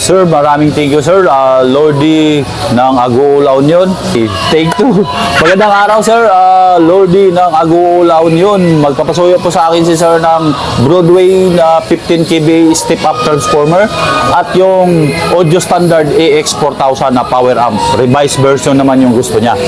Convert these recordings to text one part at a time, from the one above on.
Sir, maraming thank you sir. Lordy ng Agoola Union. Take two. Magandang araw sir. Lordy ng Agoola Union. Magpapasuyo po sa akin si sir ng Broadway na 15 kV step up transformer at yung audio standard AX4000 na power amp. Revised version naman yung gusto niya.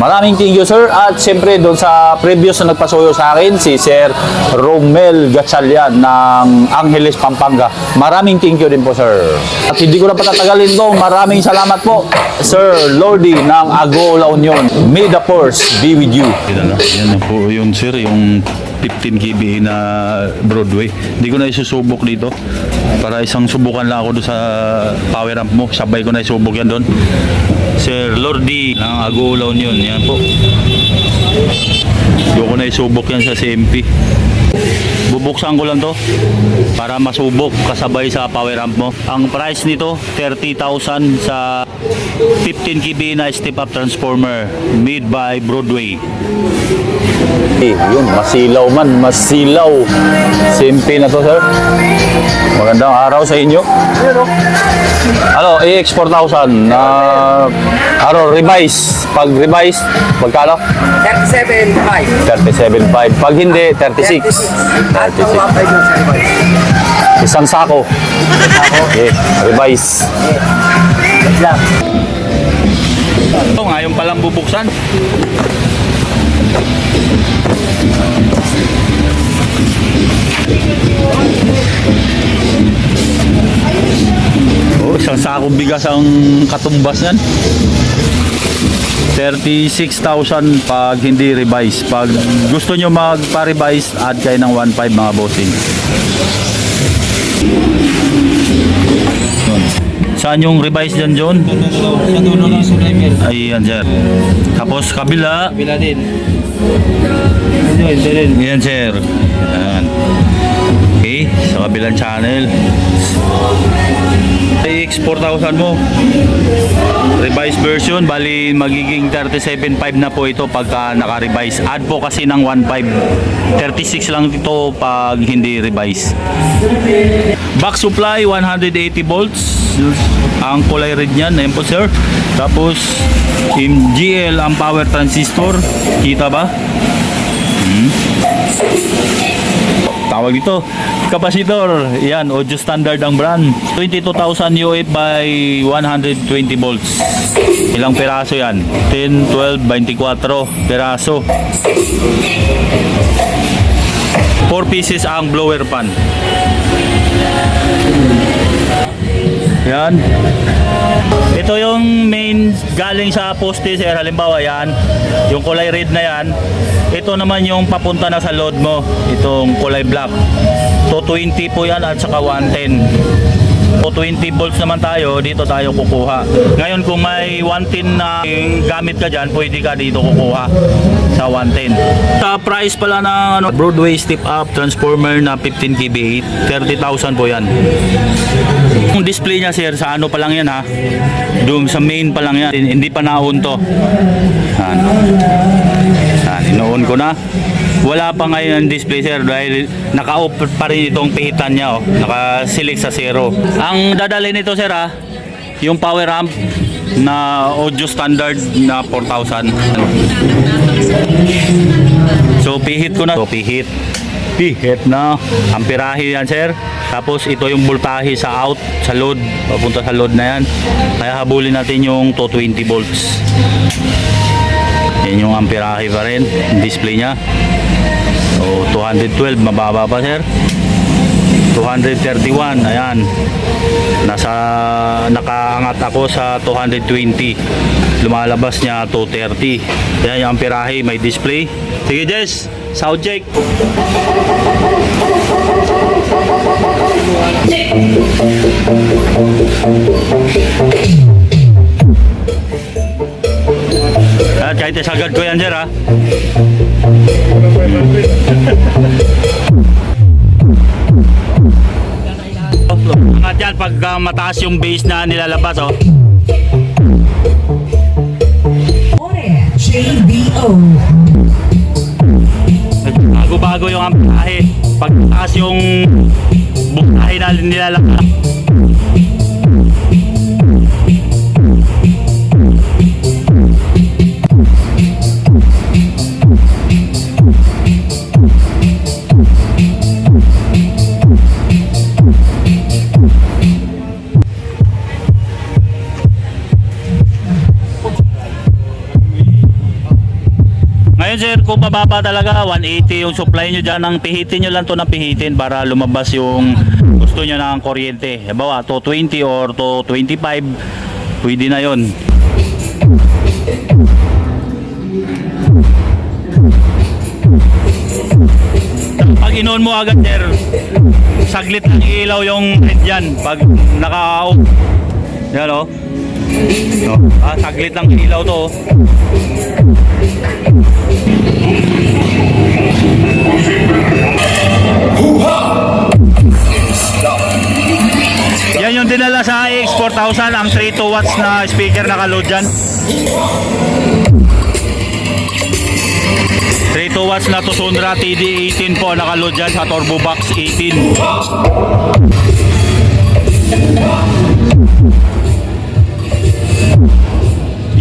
Maraming thank you sir. At siyempre doon sa previous na nagpasuyo sa akin si Sir Romel Gatchalian ng Angeles, Pampanga. Maraming thank you din po sir. At hindi ko na patatagalin to. Maraming salamat po Sir Lordy ng Agoola Union. May the force be with you. Yan na po yung sir, yung 15 kV na Broadway. Hindi ko na isusubok dito. Para isang subukan lang ako doon sa power amp mo. Sabay ko na isubok yan doon. Sir Lordy ng Agoola Union. Yan po. Hindi ko na isubok yan sa CMP. Bubuksan ko lang to para masubok kasabay sa power amp mo. Ang price nito 30,000 sa 15 kV na step up transformer made by Broadway. Yun, masilaw man, masilaw. Simple na to sir. Magandang araw sa inyo. Ano, AX4000 na revise. Pag revise, magkano? 37.5. 37.5. Pag hindi, 36. 36. Isang sako. Okay, revise. Ito, ngayon palang bubuksan. Oh, isang sakong bigas ang katumbas yan. 36,000 pag hindi revise. Pag gusto nyo magpa-revise, add kayo ng 1.5 mga bossing. Saan yung revise dyan, John? Sa dulo ng driver. Ayan, sir. Tapos kabila. Kabila din. Ayan, sir. Ayan. Okay, sa kabilang channel. AX4000 mo. Revised version, bali magiging 37.5 na po ito pagka naka-revise. Add po kasi ng 1.5. 36 lang ito pag hindi revise. Back supply 180 volts. Ang kulay red niyan, ayan po sir. Tapos MGL ang power transistor. Kita ba? Tawag dito, capacitor. Yan, audio standard ang brand. 22,000 UF by 120 volts. Ilang peraso yan? 10, 12, 24 peraso. 4 pieces ang blower pan. Yan. Ito yung main galing sa poste sir. Halimbawa yan, yung kulay red na yan. Ito naman yung papunta na sa load mo. Itong kulay black. 220 po yan at saka 110. 220 volts naman tayo, dito tayo kukuha. Ngayon kung may 110 na gamit ka dyan, pwede ka dito kukuha sa 110. Sa price pala ng Broadway step up transformer na 15 kV, 30,000 po yan. Yung display niya sir, sa ano pa lang yan ha, doon sa main pa lang yan, hindi pa na-on to. Yan. Yan, ino-on ko na. Wala pa ngayon ang display sir dahil naka-off pa rin itong pihitan niya, oh. Naka-select sa 0. Ang dadalhin nito sir ha, yung power amp na audio standard na 4,000. So pihit ko na. So pihit na. Amperahe yan sir. Tapos ito yung voltahe sa out, sa load, papunta sa load na yan. Kaya habulin natin yung 220 volts. Yan yung amperahe pa rin, yung display nya. So 212, mababa pa sir. 231, ayan. Nakaangat ako sa 220. Lumalabas niya 230. Yan yung amperahe, may display. Sige Jess, sound check. At kahit isagad ko yan sir ha. At yan pag mataas yung base na nilalabas oh. JBO. Bago-bago yung amperahe. Pag mataas yung voltahe na nilalabas. po mababa talaga, 180 yung supply nyo dyan. Ang pihitin nyo lang to ng pihitin para lumabas yung gusto nyo ng kuryente. Halimbawa, 220 or 225, pwede na yon. Pag in-on mo agad, sir, saglit lang ilaw yung red dyan. Pag naka-off, yan o. Saglit lang ilaw to. Yan yung dinala sa AX 4000, ang 32 watts na speaker naka-load dyan. 32 watts na Tosundra TD18 po naka-load dyan sa Turbo Box 18.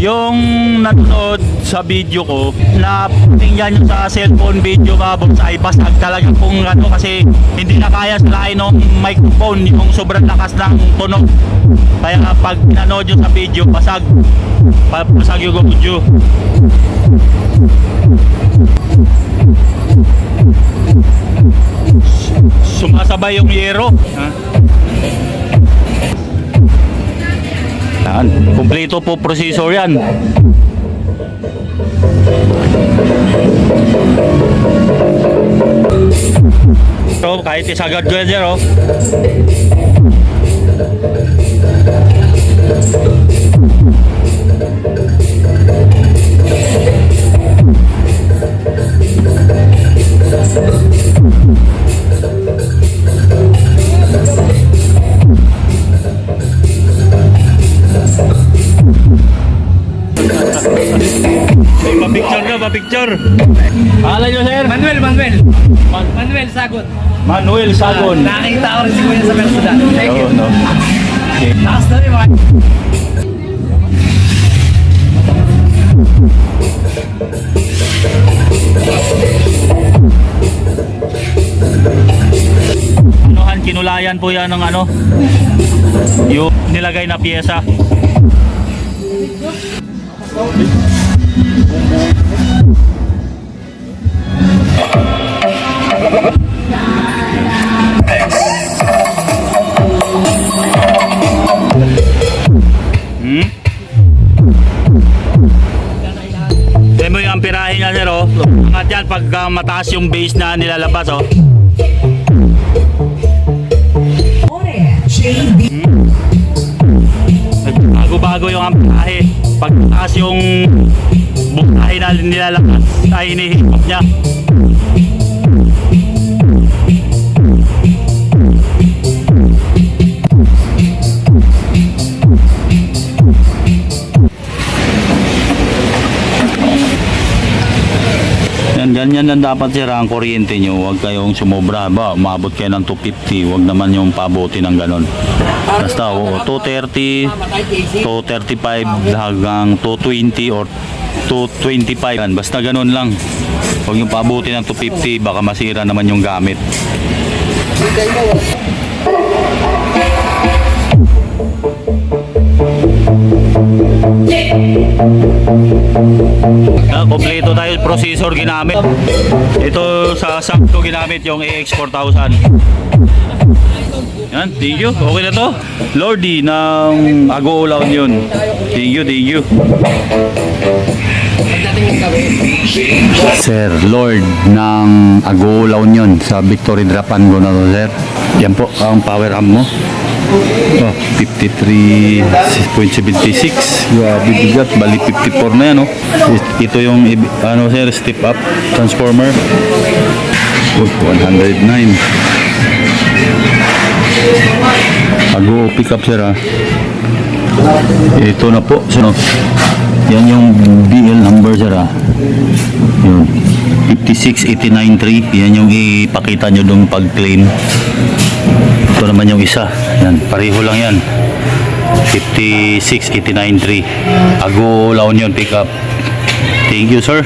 Yung nanonood sa video ko, na tingnan nyo sa cellphone video mga ay basag talaga kung ano, kasi hindi na kaya salain ng microphone yung sobrang lakas ng tunog. Kaya pag nanood nyo sa video, basag yung audio. Sumasabay yung yero. Yan, kumpleto po processor yan. So, kahit isagad ko yan, sir, oh. Pa-picture. Alam nyo, sir? Manuel Sagot. Manuel Sagon. Nakita ko rin si Kuya sa Bermuda. Thank you. No. Okay. Taas na rin, man. Anuhan, kinulayan po yan ng ano, yung nilagay na pyesa. Tignan mo yung amperahe niya, sir, oh. Angat yan pag mataas yung base na nilalabas, oh. Bago-bago yung amperahe. Pag mataas yung bukahe na nilalabas, ay hinihigop niya. Ganyan lang dapat, sir, ang kuryente nyo. Huwag kayong sumobra. Ba, umabot kayo ng 250. Huwag naman yung pabuti ng ganon. Basta 230, 235 hanggang 220 or 225. Basta ganon lang. Huwag yung pabuti ng 250. Baka masira naman yung gamit. Kompleto tayo processor ginamit. Ito sa sakto ginamit yung AX 4000. Yan, thank you. Okay na to. Lordy ng Agoo-Lao yun. Thank you, thank you. Sir, Lord ng Agoo-Lao yun sa Victory Drapan ko na to, sir. Yan po ang power amp mo. Oh, 53.76. Grabe bigat, bali 54 na yan, no? Ito yung ano, sir, step up transformer. Oh, 109. Agoo pick up, sir, ha. Ito na po, sir, no? Yan yung BL number, sir, ha. Yun, 56893. Yan yung ipakita nyo dong pag-claim. Ito naman yung isa. Yan, pareho lang yan. 56893. Agoo-Lao yun, pick up. Thank you, sir.